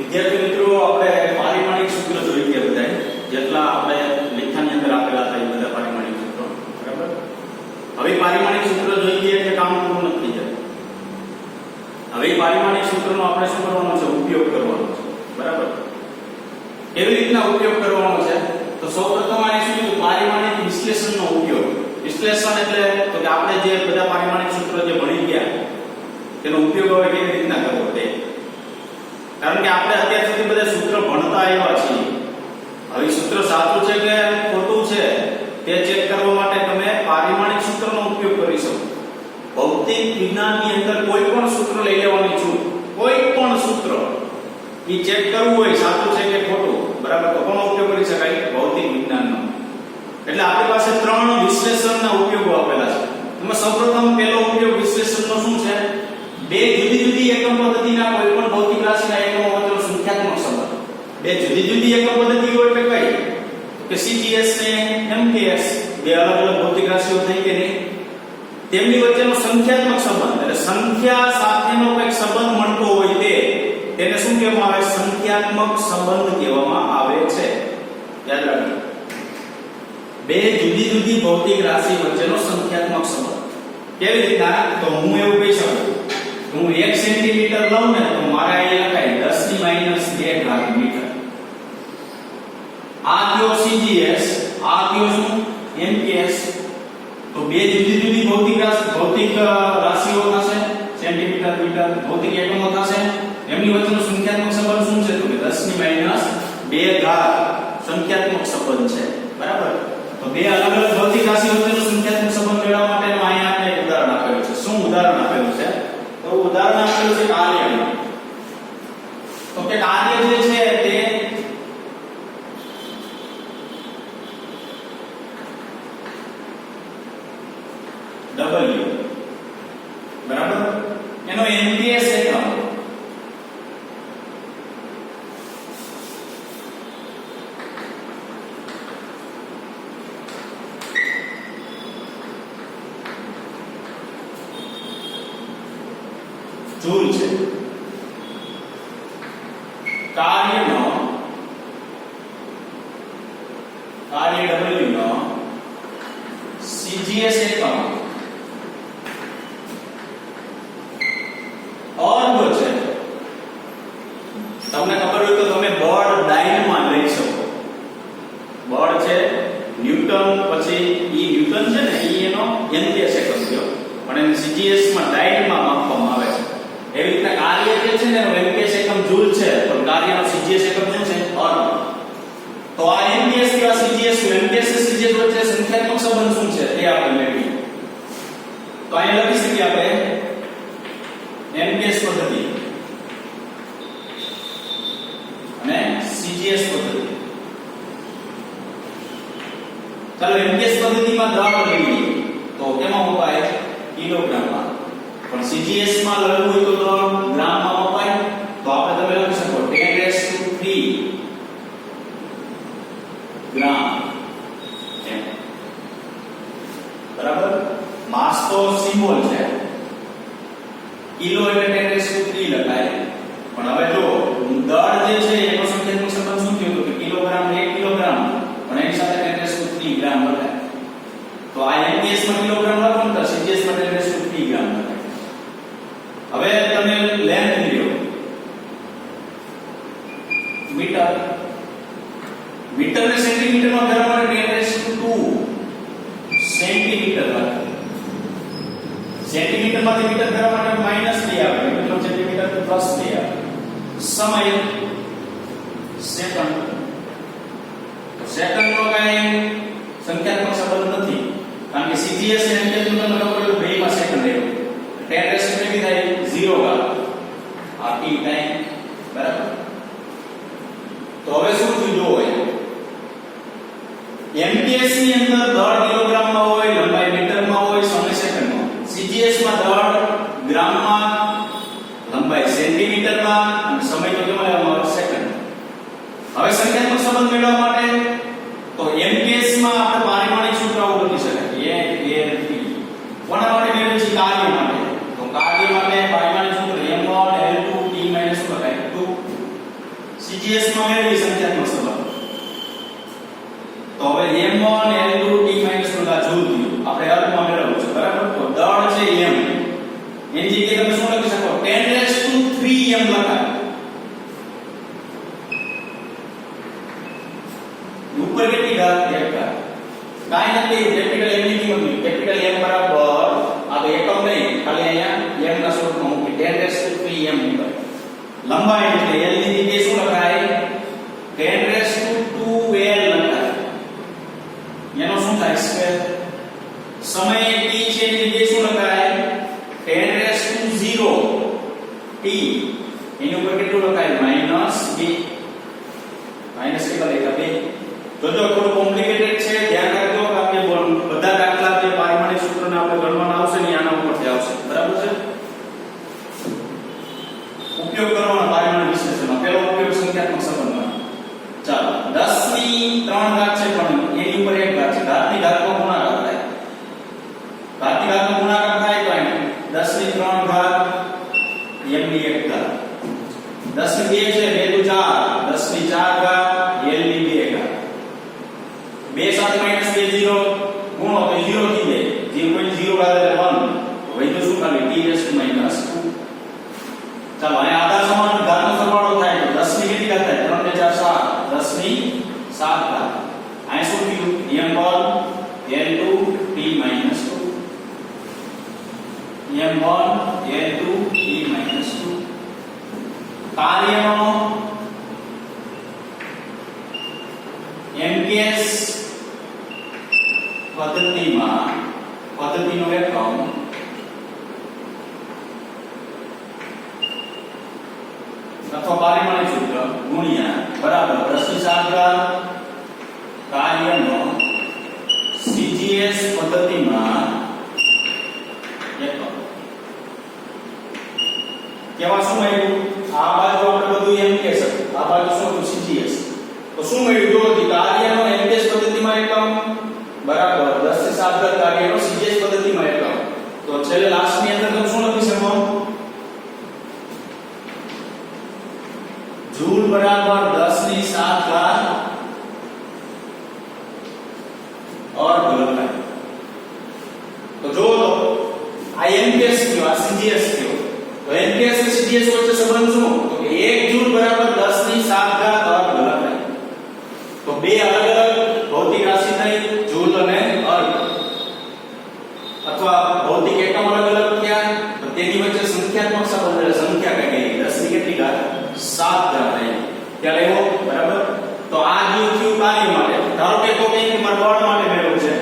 વિદ્યાર્થી મિત્રો આપણે પારિમાણિક સૂત્ર જોઈ ગયા બધા જેટલા આપણે લેખાની અંદર આપેલા હતા એ બધા પારિમાણિક સૂત્રો બરાબર. હવે પારિમાણિક સૂત્ર જોઈ ગયા એટલે કામ પૂરું નથી થઈ જતું. હવે પારિમાણિક સૂત્રનો આપણે શું કરવાનો છે? ઉપયોગ કરવાનો છે બરાબર. કેવી રીતના ઉપયોગ કરવાનો છે? તો સૌપ્રથમ આ શું કીધું? પારિમાણિક વિશ્લેષણનો ઉપયોગ. વિશ્લેષણ એટલે તો કે આપણે જે બધા પારિમાણિક સૂત્રો જે ભણી ગયા તેનો ઉપયોગ હવે કેવી રીતના કરવો તે. કારણ કે આપણે અત્યાર સુધી બધા સૂત્ર ભણતા આવ્યા છીએ. હવે સૂત્ર સાચું છે કે ખોટું છે તે ચેક કરવા માટે તમે પારિમાણિક સૂત્રનો ઉપયોગ કરી શકો. ભૌતિક વિજ્ઞાનની અંદર કોઈ પણ સૂત્ર લઈ લેવાની છૂટ. કોઈ પણ સૂત્ર ઈ ચેક કરવું હોય સાચું છે કે ખોટું બરાબર તો કોનો ઉપયોગ કરી શકાય? ભૌતિક વિજ્ઞાનનો. એટલે આપણી પાસે ત્રણ વિશ્લેષણના ઉપયોગો આપેલા છે. એમાં સૌપ્રથમ પહેલો ઉપયોગ વિશ્લેષણનો શું છે? બે જુદી જુદી એકમ પદ્ધતિના કોઈ પણ ભૌતિક રાશિના એકમો વચ્ચેનો સંખ્યાત્મક સંબંધ. બે જુદી જુદી એકમ પદ્ધતિઓ એટલે કઈ? કે CGS ને MKS બે અલગ અલગ ભૌતિક રાશિઓ થઈ કે નહીં તેમની વચ્ચેનો સંખ્યાત્મક સંબંધ એટલે સંખ્યા સાથેનો કંઈક સંબંધ મળતો હોય તેને શું કહેવામાં આવે? સંખ્યાત્મક સંબંધ કહેવામાં આવે છે. યાદ રાખજો. બે જુદી જુદી ભૌતિક રાશિ વચ્ચેનો સંખ્યાત્મક સંબંધ. કેવી રીતના? તો હું એવું કહી શકું હું 1 સેન્ટીમીટર લઉં ને તો મારે અહીં લખાય 10⁻² મીટર. આ કયો CGS, આ કયો શું MKS. તો બે જુદી જુદી ભૌતિક રાશિઓ થશે, સેન્ટીમીટર મીટર ભૌતિક એકમો થશે. એમની વચ્ચેનો સંખ્યાત્મક સંબંધ શું છે? તો કે 10⁻² સંખ્યાત્મક સંબંધ છે બરાબર. તો બે અલગ અલગ ભૌતિક રાશિઓ વચ્ચેનો સંખ્યાત્મક સંબંધ મેળવવા માટેનું અહીંયા આપણે એક ઉદાહરણ આપેલું છે. શું ઉદાહરણ આપેલું છે? તો ઉદાહરણ આપેલું છે કાર્યનું. તો કે કાર્ય જે છે તે W બરાબર. એનો MPS એકમ જૂલ છે. કાર્ય W નો CGS એકમ અર્ગ છે. તમને ખબર હોય તો તમે બળ ડાયનમાં લઈ શકો. બળ છે ન્યૂટન, પછી ઈ ન્યૂટન છે ને ઈ એનો MPS એકમ થયો પણ એને CGS માં ડાયનમાં માપવામાં આવે છે. એવી રીતના કાર્ય જે છે ને એનો MPS એકમ જૂલ છે પણ કાર્યનો CGS એકમ શું છે? અર્ગ. તો આ MPS કે આ CGS MPS અને CGS વચ્ચે સંખ્યાત્મક સંબંધ શું છે તે આપણે મેળવીએ. તો અહીંયા લખી શકીએ આપણે MPS પદ્ધતિ અને CGS પદ્ધતિ. ચાલો MPS પદ્ધતિમાં દળ લેવી તો કેમાં મપાય? કિલોગ્રામમાં. પણ CGS માં લખવું હોય તો દળ ગ્રામમાં મપાય. તો આપણે તમે લખી શકો 10⁻³ ગ્રામ બરાબર. માસ તો સિમ્બોલ છે કિલો એટલે 10⁻³ લખાય. પણ હવે જો દળ જે છે એનો સંખ્યાત્મક સંબંધ શું થયો? તો કિલોગ્રામ 1 કિલોગ્રામ પણ એની સાથે 10⁻³ ગ્રામ લખાય. તો આ MPS માં કિલોગ્રામ લખો તો CGS માં 10⁻³ ગ્રામ લખાય. હવે તમે લેન્થ લ્યો મીટર. મીટર ને સેન્ટીમીટર માં ફેરવવા માટે 10⁻² સેન્ટીમીટર લખાય. સેન્ટીમીટર માંથી મીટર ફેરવવા માટે -2 આવે મતલબ સેન્ટીમીટર +2 આવે. સમય સેકન્ડ. તો સેકન્ડ નો કઈ સંખ્યાત્મક સંબંધ નથી કારણ કે CGS અને MPS નું તમને ખબર હોય બે માં સેકન્ડ આવ્યો. 10 કેટલી થાય? 0 આ t ટાઈમ બરાબર. તો હવે શું થયું જો MPS ની અંદર દળ કિલોગ્રામમાં હોય, લંબાઈ મીટરમાં હોય, સમય સેકન્ડમાં. CGS માં દળ ગ્રામમાં, લંબાઈ સેન્ટીમીટરમાં અને સમય તો કેમાં લેવામાં આવે? સેકન્ડ. હવે સંખ્યાત્મક સંબંધ મેળવવા માટે તો MPS માં આપણે પારિમાણિક સૂત્રો લખી શકાય. A T કોના માટે મેળવીએ છીએ? કાર્ય માટે. તો કાર્ય માટે પારિમાણિક સૂત્ર M1 L2 T - શું લખાય? 2 કાઈ નથી કેપિટલ M ની કિંમત મૂકી કેપિટલ M બરાબર આ તો એકમ નહીં ખાલી અહીંયા m ના સ્વરૂપમાં મૂકી 10^3m મૂકાય લંબાઈ એટલે l ની જગ્યાએ શું લખાય 10^2l લખાય એનો શું થાય સ્ક્વેર સમય t છે એની જગ્યાએ શું લખાય 10^0 t એની ઉપર કેટલું લખાય -b માઈનસ કેટલા લખાય 2 જો થોડું કોમ્પ્લિકેટેડ છે ધ્યાન રાખજો કે આપણે બધા દાખલા જે પારિમાણિક સૂત્રને આપણે ગણવાના આવશે ને આના ઉપરથી આવશે બરાબર છે ઉપયોગ કરવાનો પારિમાણિક વિશ્લેષણમાં પહેલો ઉપયોગ સંખ્યાત્મક સંબંધમાં ચાલો 10 ની 3 ઘાત છે પણ એની ઉપર 1 ઘાત છે ઘાતની ઘાતનો ગુણાકાર થાય ઘાતની ઘાતનો ગુણાકાર થાય તો એને 10 ની 3 ઘાત m ની 1 ઘાત 10 ની 2 છે 2 તો 4 10 ની 4 ઘાત l ની 2 ઘાત 2 સાથે -2 0 ગુણો તો 0 થઈ જાય જે કોઈ 0 ઘાત એટલે 1 વૈધ્ય શું ખાલી t -2 ચાલો અહીં આધાર સમાન ઘાતનો સરવાળો થાય તો 10 ની કેટલી ઘાત થાય 3 ને 4 7 10 ની 7 ઘાત અહીં શું થયું m1 n2 t - 2 m1 n2 t - 2 કાર્યનો MKS પદ્ધતિનો એકમ અથવા પારિમાણિક સૂત્ર ગુણ્યા બરાબર 10 ની 7 ઘાત કાર્યનો CGS પદ્ધતિમાં એકમ કેવા શું મળ્યું આ બાજુ આપણે બધું MKS આ બાજુ શું હતું CGS તો શું મળ્યું જો કાર્યનો MKS પદ્ધતિમાં એકમ બરાબર 10 થી 7 ઘાત કાર્યનો CGS પદ્ધતિમાં એકમ તો છેલ્લે લાસ્ટ ની અંદર તમે શું લખી શકો જૂલ બરાબર 10 ની 7 ઘાત અર્ધ લખાય તો જો આ MKS કયો આ CGS કયો તો MKS અને CGS વચ્ચે સંબંધ શું તો કે 1 જૂલ બરાબર 10 ની 7 ઘાત અર્ધ લખાય તો બે અલગ અલગ ભૌતિક રાશિ થઈ જૂલ અને અર્ધ અથવા ભૌતિક એકમ અલગ અલગ થયા તો તેની વચ્ચે સંખ્યાત્મક સંબંધ એટલે સંખ્યા કઈ ગઈ 10 ની કેટલી ઘાત 7 ઘાત આવી ત્યારે એવો બરાબર તો આ જો થયું કાર્ય માટે ધારો કે તો કંઈક માર બળ માટે મેળવ્યું છે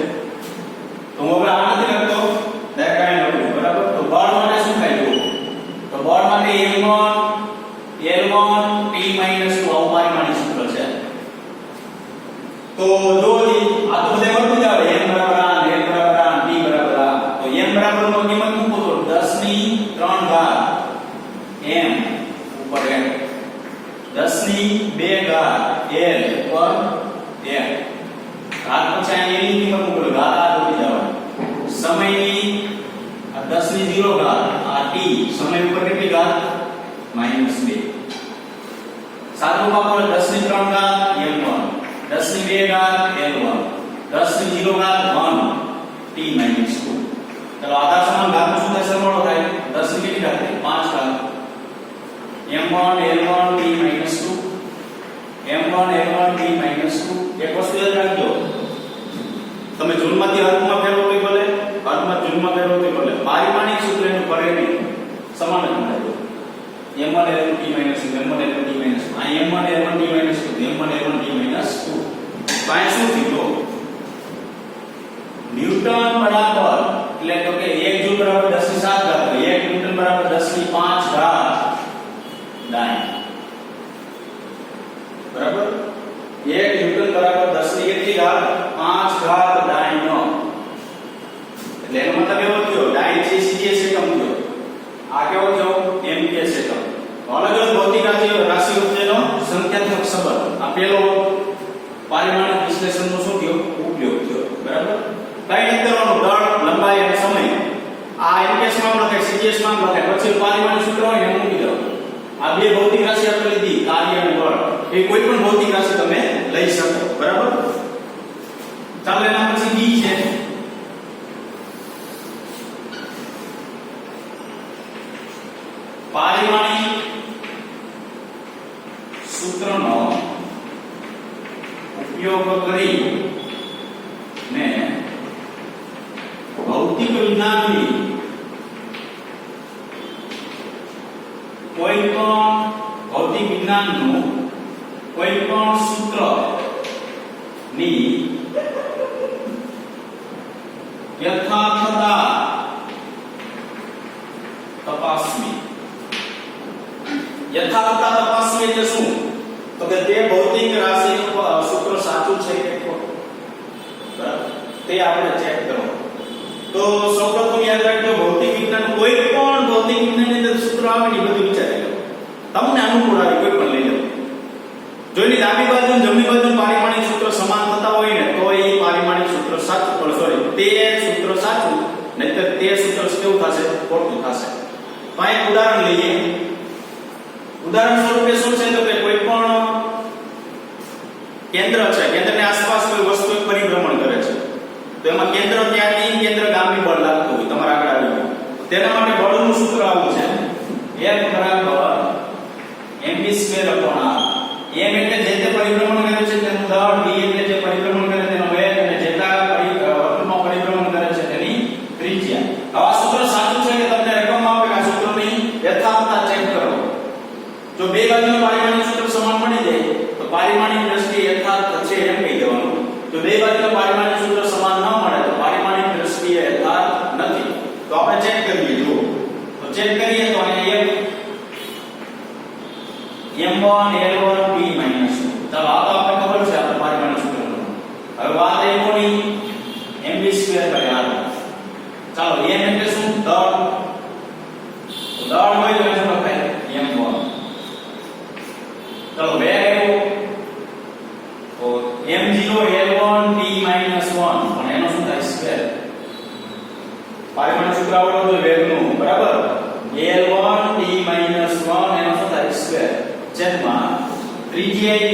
તો હું હવે આ નથી લખતો ડાયરેક્ટ લખું બરાબર તો બળ માટે શું થાય જો તો બળ માટે m1 l1 t - 2 આવું પારિમાણિક સૂત્ર છે તો જો આ તો બધે મળતું જ આવે m બરાબર આ l બરાબર આ t બરાબર આ તો m બરાબર નો કિંમત મૂકો તો 10 ની 3 ઘાત m ઉપર n 10 ની 2 ઘાત l ઉપર n ઘાત પછી અહીં એની કિંમત મૂકો ઘાત આ જોડી જવાની સમયની આ 10 ની 0 ઘાત આ t સમય ઉપર કેટલી ઘાત -2 સાદું વાપરો 10 ની 3 ઘાત l1 10 ની 2 ઘાત l1 10 ની 0 ઘાત 1 t - 2 ચલો આધાર સમાન ઘાતનો શું થાય સરવાળો થાય 10 ની કેટલી ઘાત થાય 5 ઘાત m1 l1 t - 2 m1 l1 t - 2 એક વસ્તુ યાદ રાખજો તમે જૂલમાંથી હર્ગમાં ફેરવો તો ભલે હર્ગમાં જૂલમાં ફેરવો તો ભલે પારિમાણિક સૂત્ર એનું કરે નહીં સમાન જ થાય m1 l1 t - 2 m1 l1 t - 2 આ m1 l1 t - 2 m1 l1 t - 2 તો આ શું થયું ન્યૂટન બરાબર એટલે તો કે 1 જૂલ બરાબર 10 ની 7 ઘાત 1 ન્યૂટન બરાબર 10 ની 5 ઘાત ડાયન બરાબર 1 ન્યૂટન બરાબર 10 ની કેટલી ઘાત 5 ઘાત ડાયન એટલે એનો મતલબ એવો થયો ડાયન છે CGS એકમ થયો આ કેવો થયો MKS એકમ અલગ અલગ ભૌતિક રાશિ વચ્ચેનો સંખ્યાત્મક સંબંધ આ પેલો પારિમાણિક વિશ્લેષણનો શું થયો ઉપયોગ થયો બરાબર કઈ નથી કરવાનું દળ લંબાઈ અને સમય આ MKS માં લખાય CGS માં લખાય પછી પારિમાણિક સૂત્ર હોય ને મૂકી દો આ બે ભૌતિક રાશિ આપણે લીધી કાર્ય અને બળ એ કોઈ પણ ભૌતિક રાશિ તમે લઈ શકો બરાબર ચાલો એના પછી B છે પારિમાણિક સૂત્રનો ઉપયોગ કરીને વિજ્ઞાનની કોઈ પણ ભૌતિક વિજ્ઞાનનું કોઈ પણ સૂત્ર ની યથાર્થતા તપાસવી. યથાર્થતા તપાસવી એટલે શું? તો કે તે ભૌતિક રાશિનું સૂત્ર સાચું છે કે ખોટું, બરાબર, તે આપણે ચેક કરો. તો સૌપ્રથમ યાદ રાખજો, ભૌતિક વિજ્ઞાન કોઈ પણ ભૌતિક વિજ્ઞાનની અંદર સૂત્ર આવે ને બધું વિચારી લો, તમને અનુકૂળ આવે કોઈ પણ લઈ લો. જો એની ડાબી બાજુ અને જમણી બાજુ પારિમાણિક સૂત્ર સમાન થતા હોય ને તો એ પારિમાણિક સૂત્ર સાચું, પણ સોરી તે સૂત્ર સાચું, નહીતર તે સૂત્ર કેવું થશે? ખોટું થશે. તો એક ઉદાહરણ લઈએ. ઉદાહરણ સ્વરૂપે શું છે તો કે કોઈ પણ કેન્દ્ર છે, કેન્દ્રની આસપાસ કોઈ વસ્તુ પરિભ્રમણ કરે છે, તો એમાં કેન્દ્ર ત્યાંથી કેન્દ્ર ગામની બળ લાગતું હોય, તમારા આગળ આવી ગયું. તેના માટે બળનું સૂત્ર આવું છે, F બરાબર mv²/r. m એટલે જે તે પરિભ્રમણ કરે છે તેનું દળ, v એટલે જે પરિભ્રમણ કરે તેનો વેગ, અને જેટલા વર્તુળમાં પરિભ્રમણ કરે છે તેની ત્રિજ્યા. આવા સૂત્ર સાચું છે કે તમને રકમ આપે કે આ સૂત્રની યથાર્થતા ચેક કરો. જો બે બાજુનું પારિમાણિક સૂત્ર સમાન મળી જાય તો પારિમાણિક દ્રષ્ટિએ યથાર્થ છે એમ કહી દેવાનું. જો બે બાજુનું પારિમાણિક સૂત્ર સમાન ન મળે તો પારિમાણિક દ્રષ્ટિએ યથાર્થ નથી. તો આપણે ચેક કરીએ. જો તો ચેક કરીએ તો અહીંયા m1 l1 p - 2. ચાલો આ તો આપણે ખબર છે, આપણે પારિમાણિક સૂત્રનું. હવે વાત આવી કોની? mv²/r. ચાલો m એટલે શું? દળ. તો દળ હોય તો શું લખાય? m1. ચાલો વેગ આવ્યો તો m0 l1 p - 1, પણ એનો શું થાય? સ્ક્વેર. પારિમાણિક સૂત્ર આવડો તો વેગનું, બરાબર, l1 p - 1 એનો શું થાય? સ્ક્વેર. છેદમાં ત્રિજ્યા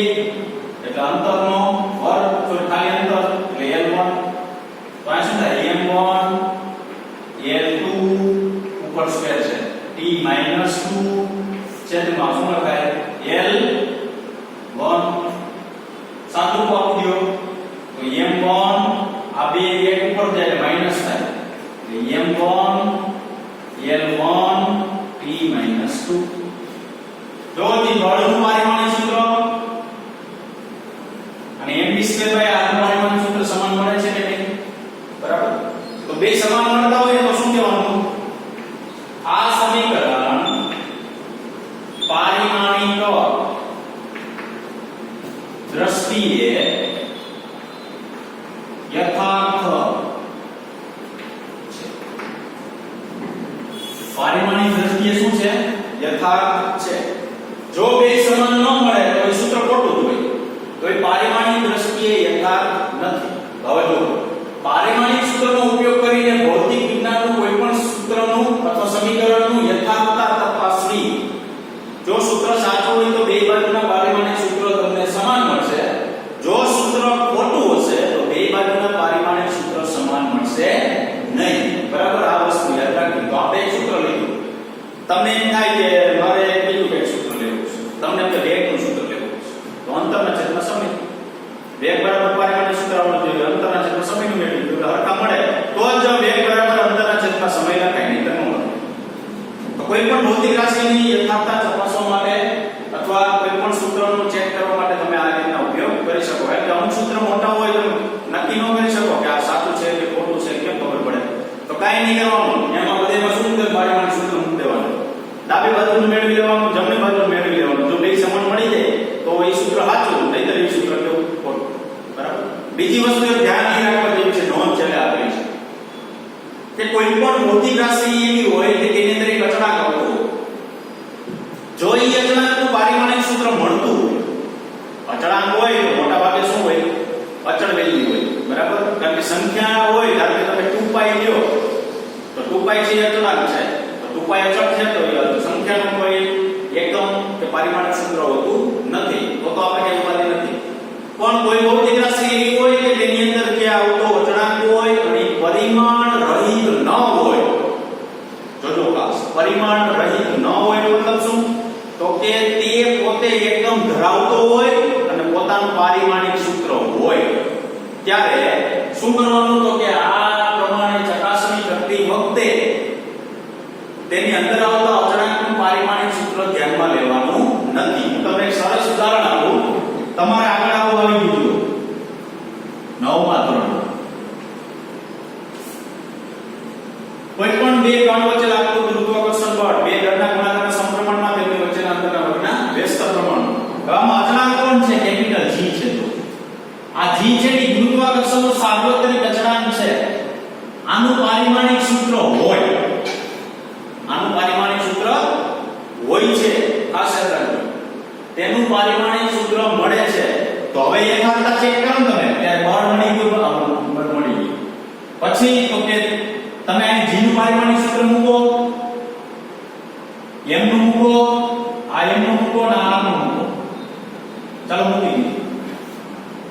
એટલે અંતરનો વર્ગ, તો ખાલી અંતર એટલે l1. તો આ શું થાય? m1 l2 ઉપર સ્ક્વેર છે, t - 2 છેદમાં શું લખાય? l1. સાદું આપી દો તો m1 આ બે એક ઉપર જાય એટલે માઈનસ થાય, એટલે m1 l1 t - 2. જો તે બળનું પારિમાણિક સૂત્ર અને mv²/r નું પારિમાણિક સૂત્ર સમાન મળે છે કે નહીં? બરાબર. તો બે સમાન મળતા હોય તો શું કહેવાનું? આ સમીકરણ પારિમાણિક દ્રષ્ટિએ યથાર્થ છે. પારિમાણિક દ્રષ્ટિએ શું છે? યથાર્થ છે. જો બે સમાન ન મળે તો એ સૂત્ર ખોટું હોય, તો એ પારિમાણિક દ્રષ્ટિએ યથાર્થ નથી. હવે જો પારિમાણિક સૂત્રનો ઉપયોગ કરીને ભૌતિક વિજ્ઞાનનું કોઈ પણ સૂત્રનું અથવા સમીકરણનું યથાર્થતા તપાસવી. જો સૂત્ર સાચું હોય તો બે બાજુના પારિમાણિક સૂત્રો તમને સમાન મળશે. જો સૂત્ર ખોટું હશે તો બે બાજુના પારિમાણિક સૂત્ર સમાન મળશે નહીં. બરાબર, આ વસ્તુ યાદ રાખજો. તો આપણે એક સૂત્ર લીધું, તમને એમ થાય કે મારે બીજું કંઈક સૂત્ર લેવું છે, તમને એમ કે વેગનું સૂત્ર લેવું છે, તો અંતરના છેદમાં સમય. વેગ બરાબર પારિમાણિક સૂત્ર આવડવું જોઈએ, અંતરના છેદમાં સમયનું મેળવી એટલે હરખા મળે તો જ વેગ બરાબર અંતરના છેદમાં સમય લખાય, નહીં તો ન લખાય. તો કોઈ પણ ભૌતિક રાશિની યથાર્થતા તપાસવા માટે અથવા કોઈ પણ સૂત્રનો ચેક કરવા માટે તમે આ રીતના ઉપયોગ કરી શકો. એટલે અમુક સૂત્ર મોટા હોય તો નક્કી ન કરી શકો કે આ સાચું છે કે ખોટું છે, કેમ ખબર પડે? તો કાંઈ નહીં કરવાનું, એમાં બધેમાં શું છે? પારિમાણિક સૂત્ર મૂકી દેવાનું. ડાબી બાજુનું મેળવી લેવાનું, જમણી બાજુનું મેળવી લેવાનું. જો બે સમાન મળી જાય તો એ સૂત્ર સાચું, નહીતર એ સૂત્ર કેવું? ખોટું. બરાબર. બીજી વસ્તુ ધ્યાન નહીં રાખવા જેવી છે, નોંધ છેલ્લે આપેલી છે કે કોઈ પણ ભૌતિક રાશિ એવી હોય કે તેની અંદર એક અચળાંક આવતો હોય. જો એ અચળાંકનું પારિમાણિક સૂત્ર મળતું હોય, અચળાંક હોય તો મોટા ભાગે શું હોય? અચળ વેલ્યુ હોય. બરાબર. કારણ કે સંખ્યા હોય, ધારો કે તમે 2π લ્યો તો 2π છે અચળાંક છે, તો 2π અચળ છે તો સંખ્યાનો કોઈ એકમ કે પારિમાણિક સૂત્ર હોતું નથી. તો આપણે કઈ ઉપાધિ નથી. પણ કોઈ ભૌતિક રાશિ એવી હોય કે તેની અંદર કે આવતો અચળાંક હોય અને પરિમાણ રહિત ન હોય. જોજો ખાસ, પરિમાણ રહિત ન હોય એનો મતલબ શું? તો કે તે પોતે એકમ ધરાવતો હોય અને પોતાનું પારિમાણિક સૂત્ર હોય. ત્યારે શું કરવાનું? તો કે આ પ્રમાણે ચકાસણી કરતી કોઈ પણ બે કણ વચ્ચે લાગતું ગુરુત્વાકર્ષણ બળ બે દળના ગુણાકારના સમપ્રમાણમાં તેમની વચ્ચેના અંતરના વર્ગના વ્યસ્ત પ્રમાણ. આમાં અચળાંક કોણ છે? કેપિટલ G છે. તો આ G છે એ ગુરુત્વાકર્ષણનો સાર્વત્રિક અચળાંક છે. આનું પારિમાણિક સૂત્ર હોય, આનું પારિમાણિક સૂત્ર હોય છે, ખાસ યાદ રાખજો. તેનું પારિમાણિક સૂત્ર મળે છે. તો હવે યથાર્થતા ચેક કરો તમે ત્યારે બળ મળી ગયું, બળ મળી ગયું. પછી તો કે તમે અહીં G નું પારિમાણિક સૂત્ર મૂકો, M નું મૂકો, આ M નું મૂકો અને આ નું મૂકો. ચાલો મૂકી દીધું.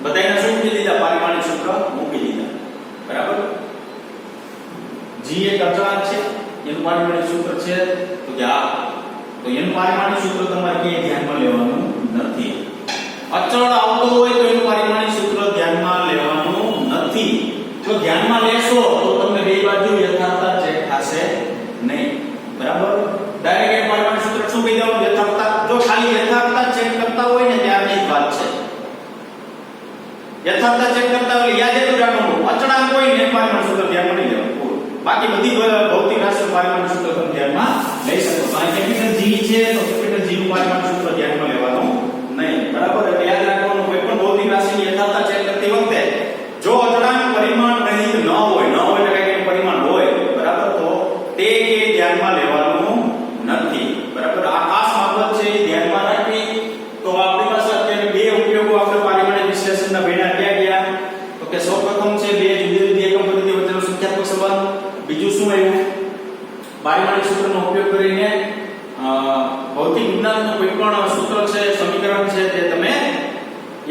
બધાયને શું મૂકી દીધા? પારિમાણિક સૂત્ર મૂકી દીધા. બરાબર? G એક અચળાંક છે, એનું પારિમાણિક સૂત્ર છે તો કે આ, તો એનું પારિમાણિક સૂત્ર તમારે ક્યાંય ધ્યાનમાં લેવાનું નથી. અચળ આવતો હોય તો એનું પારિમાણિક સૂત્ર ધ્યાનમાં લેવાનું નથી. જો ધ્યાનમાં લેશો તો તમને બે બાજુ યથાર્થતા ચેક થશે નહીં. બરાબર? ડાયરેક્ટ એ પારિમાણિક સૂત્ર શું કહી દેવાનું? યથાર્થતા. જો ખાલી યથાર્થતા ચેક કરતા હોય ને ત્યારની જ વાત છે. યથાર્થતા ચેક કરતા હોય યાદ એટલું રાખવાનું, અચળાંક હોય ને પારિમાણિક સૂત્ર ધ્યાનમાં નહીં લેવાનું. બાકી બધી ભૌતિક રાશિ પારિમાણિક સૂત્ર તમે ધ્યાનમાં લઈ શકો. તો આ કેપિટલ G છે તો કેપિટલ G નું પારિમાણિક સૂત્ર ધ્યાનમાં લેવાનું નહીં. બરાબર? એટલે યાદ રાખવાનું કોઈ પણ ભૌતિક રાશિની યથાર્થતા ચેક કરતી વખતે જો અચળાંક પરિમાણ રહિત ન હોય એટલે કઈ પરિમાણ હોય, બરાબર, તો તે કે ધ્યાનમાં લેવાનું નથી. બરાબર? આ ખાસ બાબત છે, ધ્યાનમાં રાખવી. તો આપણી પાસે અત્યારે બે ઉપયોગો આપણે પારિમાણિક વિશ્લેષણના ભણ્યા ક્યાં ગયા? તો કે સૌપ્રથમ છે બે જુદી જુદી એકમ પદ્ધતિ વચ્ચેનો સંખ્યાત્મક સંબંધ. બીજું શું આવ્યું? પારિમાણિક સૂત્રનો ઉપયોગ કરીને ભૌતિક વિજ્ઞાનનું કોઈ પણ સૂત્ર છે, સમીકરણ છે તે તમે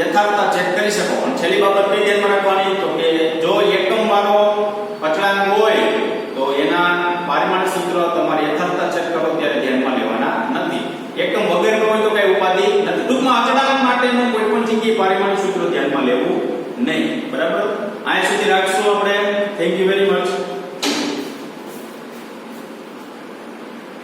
યથાર્થતા ચેક કરી શકો. અને છેલ્લી બાબત કઈ ધ્યાનમાં રાખવાની? તો કે જો એકમ વાળો અચળાંક હોય તો એના પારિમાણિક સૂત્ર તમારે યથાર્થતા ચેક કરો ત્યારે ધ્યાનમાં લેવાના નથી. એકમ વગરનો હોય તો કઈ ઉપાધિ નથી. ટૂંકમાં અચળાંક માટેનું કોઈ પણ જગ્યાએ પારિમાણિક સૂત્ર ધ્યાનમાં લેવું નહીં. બરાબર? અહીંયા સુધી રાખશું આપણે. Thank you very much.